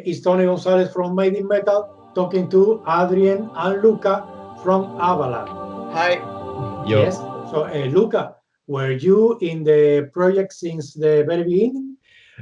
It's Tony Gonzalez from Made in Metal talking to Adrien and Luca from Avaland. Hi. Yo. Yes. So, Luca, were you in the project since the very beginning?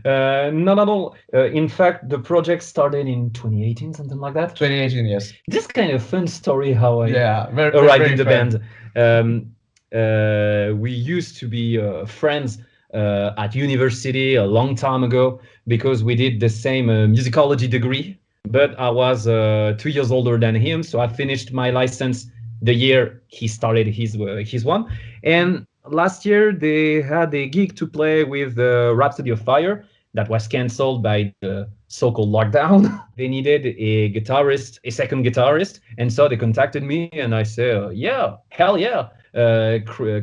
Not at all. In fact, the project started in 2018, something like that. 2018, yes. This kind of fun story how I very, arrived very in the fun. band. We used to be friends at university a long time ago because we did the same musicology degree. But I was 2 years older than him, so I finished my license the year he started his one. And last year they had a gig to play with Rhapsody of Fire that was cancelled by the so-called lockdown. They needed a guitarist, a second guitarist, and so they contacted me, and I said, yeah, hell yeah.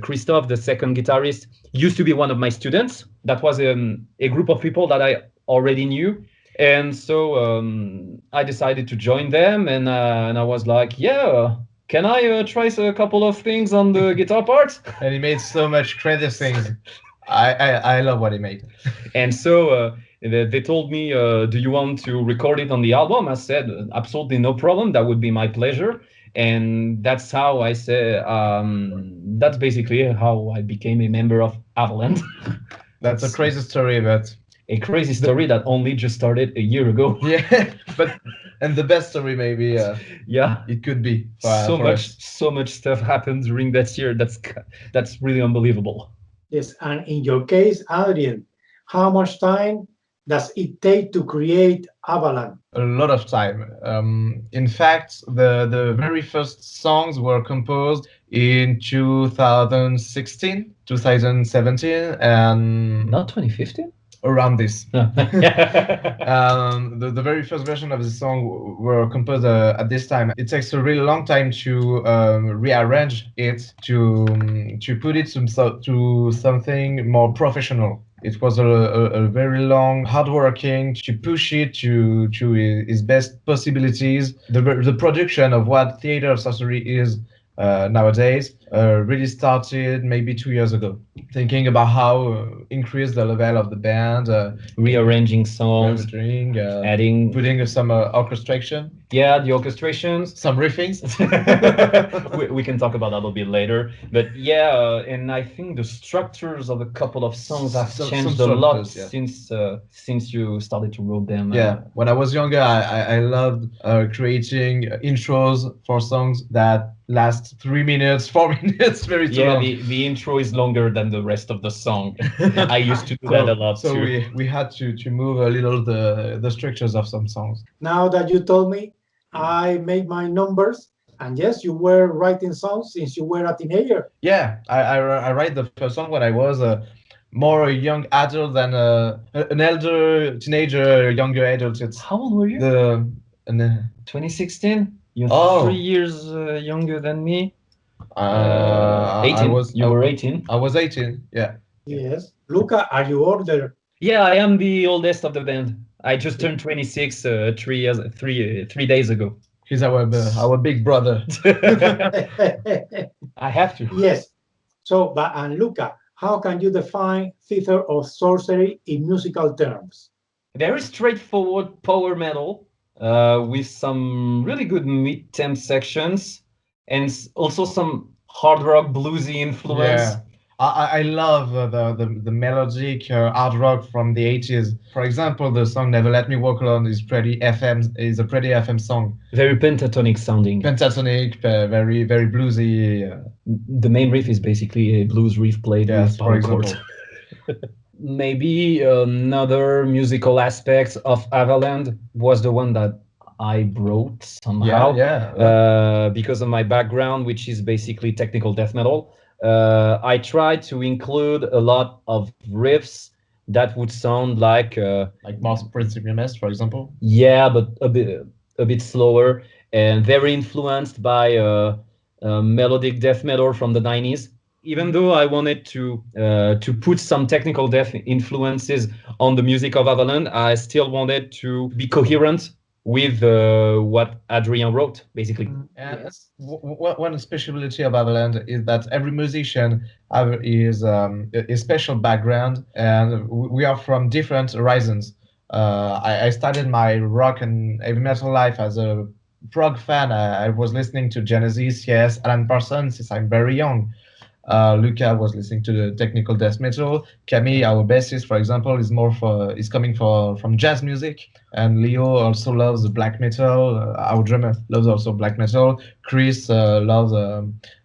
Christophe, the second guitarist, used to be one of my students. That was a group of people that I already knew. And so I decided to join them, and I was like, yeah, can I try a couple of things on the guitar part? And he made so much crazy things. I love what he made. And so they told me, do you want to record it on the album? I said, absolutely no problem. That would be my pleasure. And that's how I said, that's basically how I became a member of Avaland. That's a crazy story, but a crazy story that only just started a year ago. Yeah, and the best story maybe. Yeah, it could be. So much stuff happened during that year. That's really unbelievable. Yes, and in your case, Adrien, how much time does it take to create Avaland? A lot of time. In fact, the very first songs were composed in 2016, 2017, and not 2015. Around this. The very first version of the song were composed at this time. It takes a really long time to rearrange it, to put it to something more professional. It was a very long, hardworking to push it to its best possibilities. The production of what theater sorcery is nowadays really started maybe 2 years ago. Thinking about how increase the level of the band, rearranging songs, adding, putting some orchestration. Yeah, the orchestrations, some riffings. we can talk about that a little bit later. But yeah, and I think the structures of a couple of songs have changed a lot since you started to write them. Yeah, when I was younger, I loved creating intros for songs that last 3 minutes, 4 minutes, very too long. Yeah, the intro is longer than the rest of the song. I used to do that a lot too. So we had to move a little the structures of some songs. Now that you told me, I made my numbers, and yes, you were writing songs since you were a teenager. Yeah, I write the first song when I was more a young adult than an elder teenager, younger adult. How old were you? 2016. You're 3 years younger than me. 18. You were 18. I was 18. Yeah. Yes. Luca, are you older? Yeah, I am the oldest of the band. I just turned 26 3 days ago. He's our big brother. I have to. Yes. So, and Luca, how can you define theater of sorcery in musical terms? Very straightforward power metal with some really good mid-temp sections and also some hard rock bluesy influence. Yeah. I love the melodic hard rock from the 80s. For example, the song "Never Let Me Walk Alone" is a pretty FM song. Very pentatonic sounding. Pentatonic, very bluesy. The main riff is basically a blues riff played with power chords. Maybe another musical aspect of Avaland was the one that I brought somehow. Because of my background, which is basically technical death metal. I tried to include a lot of riffs that would sound like Mars Principium, for example. Yeah, but a bit slower and very influenced by melodic death metal from the 90s. Even though I wanted to put some technical death influences on the music of Avaland, I still wanted to be coherent with what Adrien wrote, basically. Yes. One specialty of Avaland is that every musician is a special background, and we are from different horizons. I started my rock and heavy metal life as a prog fan. I was listening to Genesis, yes, Alan Parsons since I'm very young. Luca was listening to the technical death metal. Camille, our bassist, for example, is coming from jazz music. And Leo also loves the black metal. Our drummer loves also black metal. Chris loves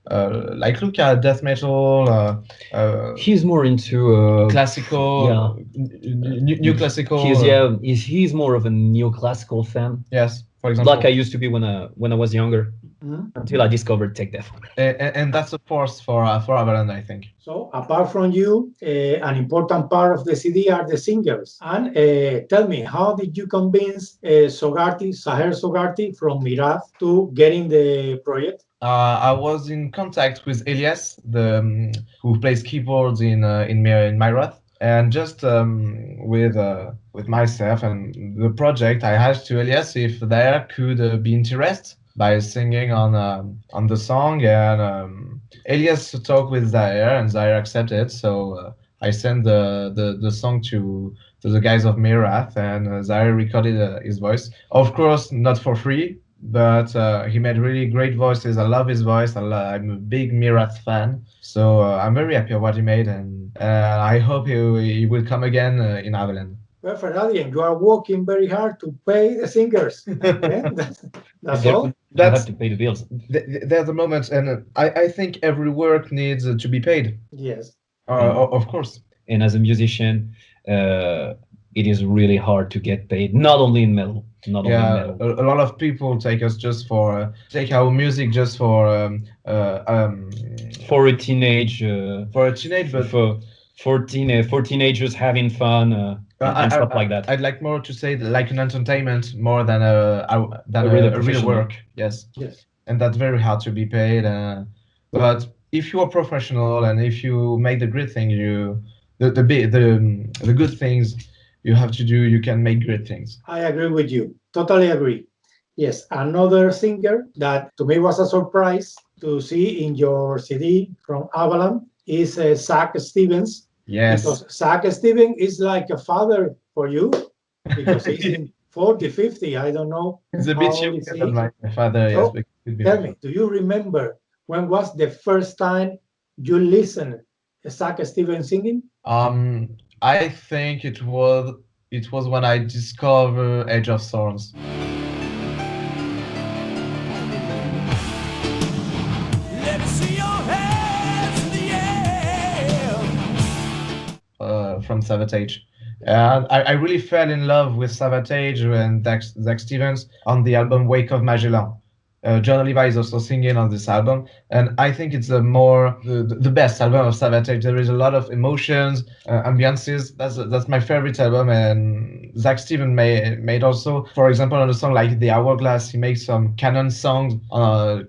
like Luca death metal. He's more into Classical, new classical. He's more of a neoclassical fan. Yes, for example. Like I used to be when I was younger, until I discovered tech death. And that's a force for Avaland, I think. So apart from you, an important part of the CD are the singers. And tell me, how did you convince Zaher Zorgati from Mirath to get in the project? I was in contact with Elias, who plays keyboards in Myrath, and just with myself and the project, I asked to Elias if there could be interest by singing on the song, and Elias talked with Zaher, and Zaher accepted. So I sent the song to the guys of Myrath, and Zaher recorded his voice. Of course, not for free, but he made really great voices. I love his voice. I'm a big Myrath fan, so I'm very happy with what he made, and I hope he will come again in Avaland. Well, Adrien, you are working very hard to pay the singers. That's all. You have to pay the bills. There's the moment, and I think every work needs to be paid. Yes. Of course. And as a musician, it is really hard to get paid. Not only in metal. Not only in metal. A lot of people take us just for take our music just for a teenage. But for teenagers having fun and stuff like that. I'd like more to say like an entertainment more than a real work. Yes. Yes. And that's very hard to be paid. But if you are professional and if you make the great thing, the good things you have to do, you can make great things. I agree with you. Totally agree. Yes, another singer that to me was a surprise to see in your CD from Avaland is Zak Stevens. Yes. Because Zak Stevens is like a father for you because he's in 40, 50. I don't know. It's a bit younger than my father. So, yes. Tell me, do you remember when was the first time you listened to Zak Stevens singing? I think it was when I discovered Age of Thorns. Let me see your hands in the air. From Savatage. And I really fell in love with Savatage and Zak Stevens on the album Wake of Magellan. John Oliva is also singing on this album, and I think it's the best album of Savatage. There is a lot of emotions, ambiances. That's my favorite album, and Zak Stevens made also, for example, on a song like The Hourglass, he makes some canon songs,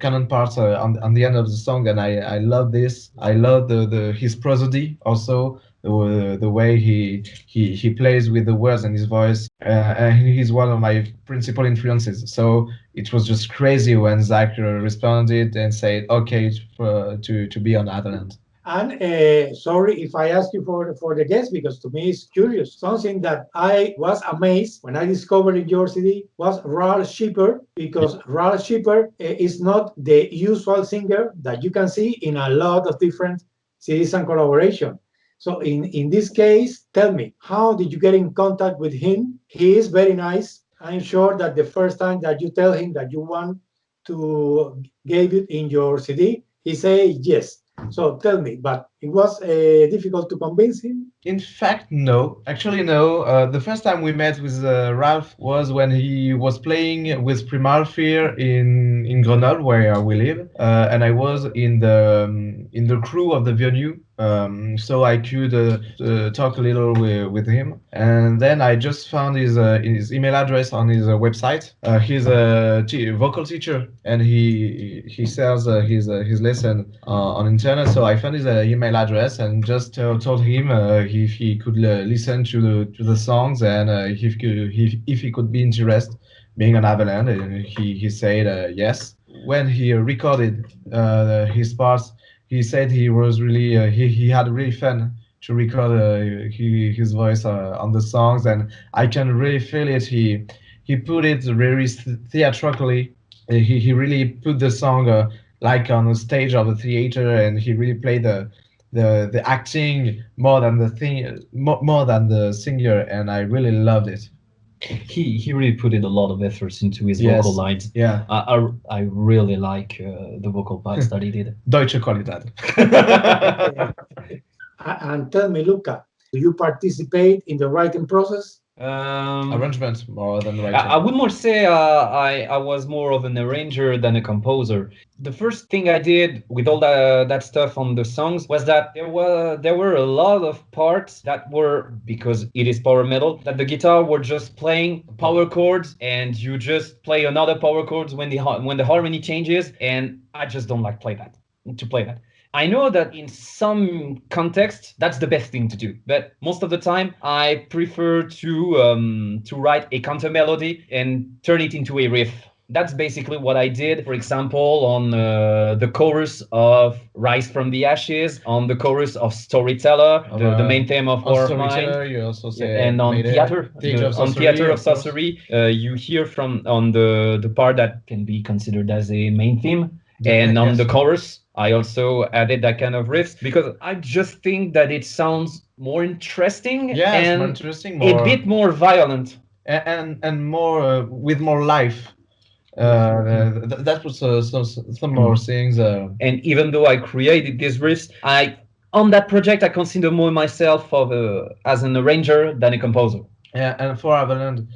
canon parts on the end of the song, and I love this. I love his prosody also. The way he plays with the words and his voice, and he's one of my principal influences. So it was just crazy when Zak responded and said, "Okay, to be on Avaland." And sorry if I ask you for the guest, because to me it's curious. Something that I was amazed when I discovered in your CD was Ralp Scheepers, because Ralp Scheepers is not the usual singer that you can see in a lot of different CDs and collaboration. So in this case, tell me, how did you get in contact with him? He is very nice. I'm sure that the first time that you tell him that you want to give it in your CD, he say yes. So tell me, but it was difficult to convince him? In fact, no. Actually, no. The first time we met with Ralph was when he was playing with Primal Fear in Grenoble, where we live, and I was in the crew of the venue. So I could talk a little with him, and then I just found his email address on his website. He's a vocal teacher, and he sells his lesson on internet. So I found his email address and just told him if he could listen to the songs and if he could be interested being on Avaland, and he said yes. When he recorded his parts, he said he was really he had really fun record his voice on the songs, and I can really feel it. He put it very theatrically. He really put the song like on the stage of the theater, and he really played the acting more than the thing, more than the singer, and I really loved it. He really put in a lot of efforts into his Yes. vocal lines. Yeah, I really like the vocal parts that he did. Deutsche Qualität. And tell me, Luca, do you participate in the writing process? Arrangement more than writing. I would more say I was more of an arranger than a composer. The first thing I did with all that stuff on the songs was that there were a lot of parts that were, because it is power metal, that the guitar were just playing power chords, and you just play another power chords when the harmony changes, and I just don't like play that. I know that in some contexts that's the best thing to do, but most of the time I prefer to write a counter melody and turn it into a riff. That's basically what I did, for example, on the chorus of Rise from the Ashes, on the chorus of Storyteller, the main theme of War of Mine, you also say and on Theater, on Theater of Sorcery, you hear on the part that can be considered as a main theme, and on the chorus, I also added that kind of riffs because I just think that it sounds more interesting and more interesting, a bit more violent. and more with more life. That was some more things. And even though I created these riffs, on that project I consider more myself as an arranger than a composer. Yeah, and for Avaland,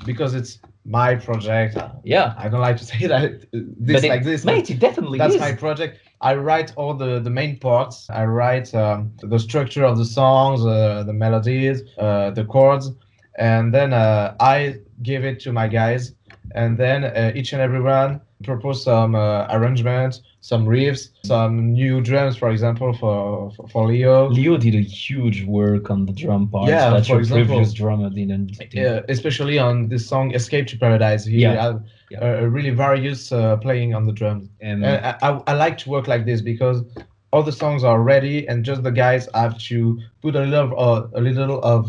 because it's my project. Yeah, I don't like to say that this. Mate, it definitely That's is. my project. I write all the main parts. I write the structure of the songs, the melodies, the chords, and then I give it to my guys, and then each and every one propose some arrangements, some riffs, some new drums, for example, for Leo. Leo did a huge work on the drum parts that your example, previous drummer didn't do. Yeah, especially on this song "Escape to Paradise." He had a really various playing on the drums, and I like to work like this because all the songs are ready, and just the guys have to put a little of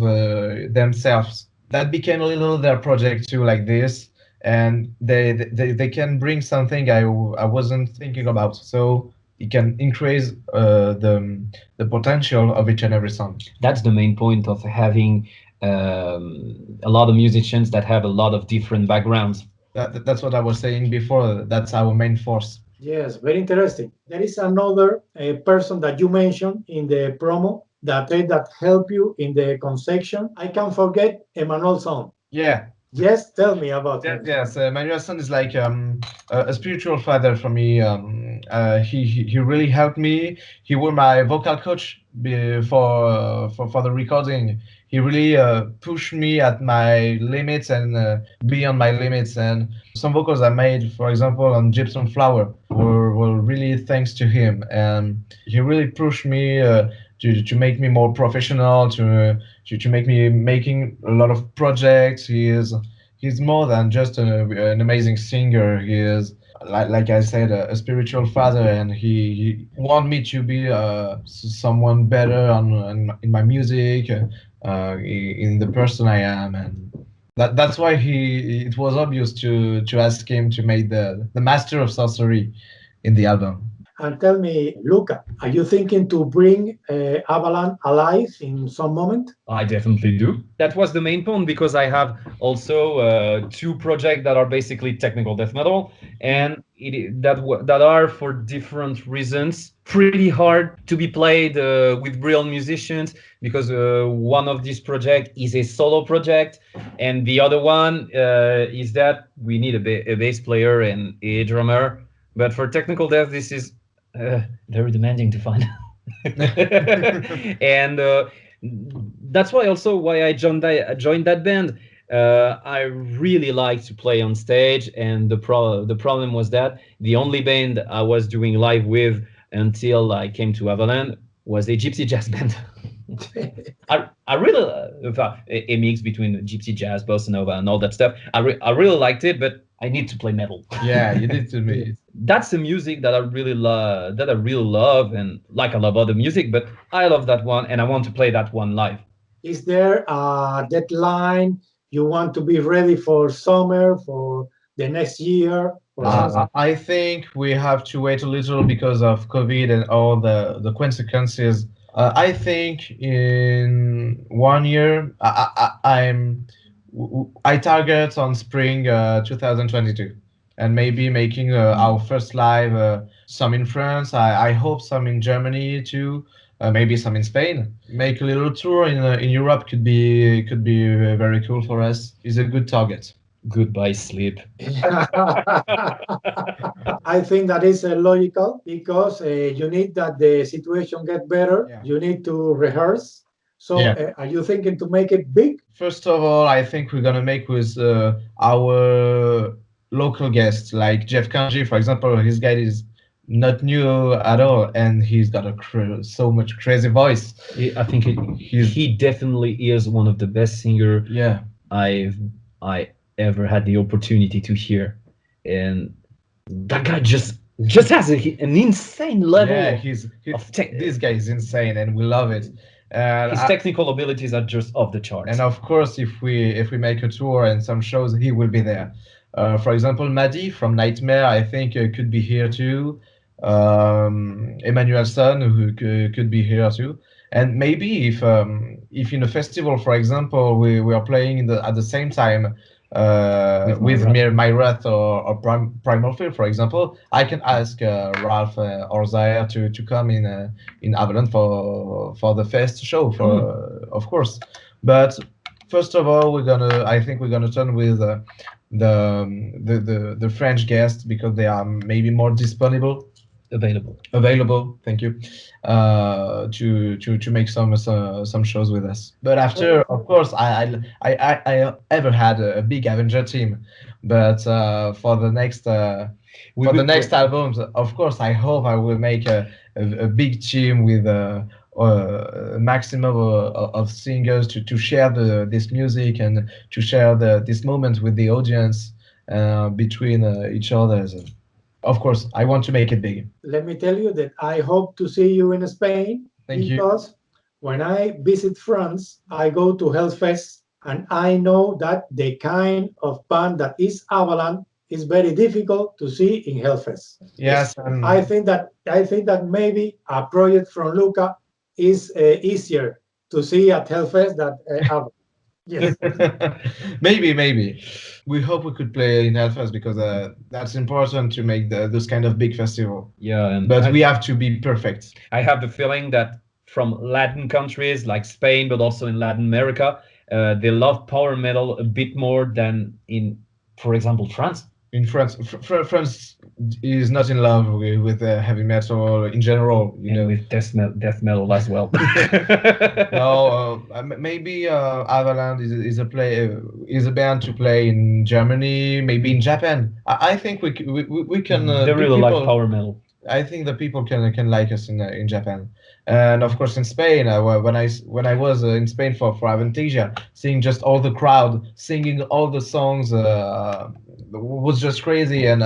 themselves. That became a little their project too, like this. And they can bring something I wasn't thinking about, so it can increase the potential of each and every song. That's the main point of having a lot of musicians that have a lot of different backgrounds. That's what I was saying before. That's our main force. Yes, very interesting. There is another person that you mentioned in the promo that helped you in the conception. I can't forget Emmanuel Song. Yeah. Yes, tell me about him. Yes, Emmanuel Song is like a spiritual father for me. He really helped me. He was my vocal coach for the recording. He really pushed me at my limits and beyond my limits. And some vocals I made, for example, on Gypsum Flower, were really thanks to him. And he really pushed me to make me more professional, to make me making a lot of projects. He's more than just an amazing singer. He is, like I said, a spiritual father, and he want me to be someone better in my music, in the person I am, and that's why it was obvious to ask him to make the master of sorcery in the album. And tell me, Luca, are you thinking to bring Avaland alive in some moment? I definitely do. That was the main point, because I have also two projects that are basically technical death metal, and that are, for different reasons, pretty hard to be played with real musicians, because one of these projects is a solo project, and the other one is that we need a bass player and a drummer. But for technical death, this is very demanding to find. And that's why I joined that band. I really like to play on stage, and the problem was that the only band I was doing live with until I came to Avaland was a gypsy jazz band. I really a mix between gypsy jazz, bossa nova, and all that stuff. I really liked it, but I need to play metal. Yeah, you need to be. That's the music that I really love, and like I love other music, but I love that one, and I want to play that one live. Is there a deadline? You want to be ready for summer, for the next year, or something? I think we have to wait a little because of COVID and all the consequences. I think in 1 year, I target on spring 2022, and maybe making our first live. Some in France. I hope some in Germany too. Maybe some in Spain. Make a little tour in Europe could be very cool for us. Is a good target. Goodbye, sleep. I think that is logical because you need that the situation get better. Yeah. You need to rehearse. So, Yeah. are you thinking to make it big? First of all, I think we're gonna make with our local guests, like Jeff Kanji, for example. His guy is not new at all, and he's got so much crazy voice. I think he definitely is one of the best singer Yeah, I ever had the opportunity to hear, and that guy just has an insane level. yeah, of this guy is insane, and we love it. And his technical abilities are just off the charts. And of course, if we make a tour and some shows, he will be there. For example, Maddie from Nightmare, I think could be here too. Emmanuel Song, who could be here too. And maybe if in a festival, for example, we are playing at the same time with Myrath or Primal Fear, for example, I can ask Ralph or Zaher to come in Avaland for the fest show, of course. But first of all, I think we're gonna turn with the French guests because they are maybe more disponible. Available, thank you, to make some shows with us. But after, of course, I ever had a big Avenger team, but for the next albums, of course, I hope I will make a big team with a maximum of singers to share this music and to share this moment with the audience between each other. Of course, I want to make it big. Let me tell you that I hope to see you in Spain. Thank you. Because when I visit France, I go to Hellfest, and I know that the kind of band that is Avaland is very difficult to see in Hellfest. Yes, I think that maybe a project from Luca is easier to see at Hellfest than Avaland. Yes. maybe. We hope we could play in Hellfest because that's important to make this kind of big festival. Yeah, but we have to be perfect. I have the feeling that from Latin countries like Spain, but also in Latin America, they love power metal a bit more than in, for example, France. In France, France is not in love with heavy metal in general, and with death metal as well. No, maybe Avaland is a band to play in Germany, maybe in Japan. I think we can. They really like power metal. I think the people can like us in Japan, and of course in Spain. When I was in Spain for Avantasia, seeing just all the crowd singing all the songs was just crazy. And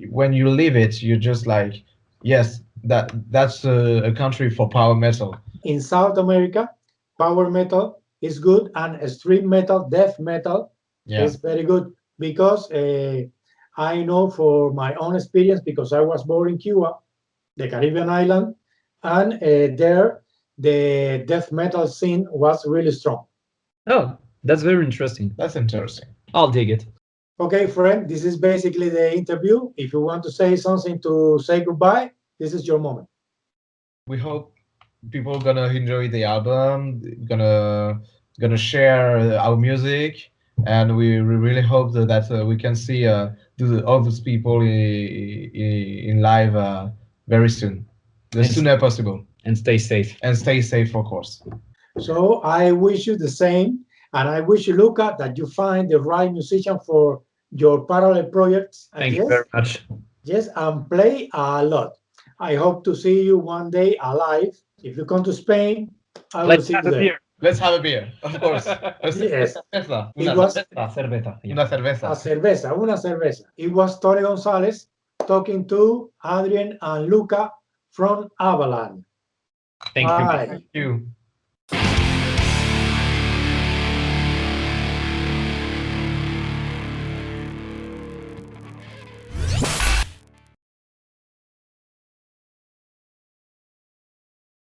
when you live it, you're just like, yes, that's a country for power metal. In South America, power metal is good, and extreme metal, death metal is very good because. I know for my own experience, because I was born in Cuba, the Caribbean island, and there the death metal scene was really strong. Oh, that's very interesting. That's interesting. I'll dig it. Okay, friend, this is basically the interview. If you want to say something to say goodbye, this is your moment. We hope people are gonna enjoy the album, gonna share our music, and we really hope that we can see all those people in live very soon, as soon as possible. And stay safe. And stay safe, of course. So I wish you the same, and I wish you, Luca, that you find the right musician for your parallel projects. Thank you very much. Yes, and play a lot. I hope to see you one day alive. If you come to Spain, I will see you there. Let's have a beer, of course. Yes. Cerveza. It Una was cerveza. Cerveza. Yeah. Una cerveza. una cerveza. It was Tony Gonzalez talking to Adrien and Luca from Avaland. Thank you. Bye. Thank you.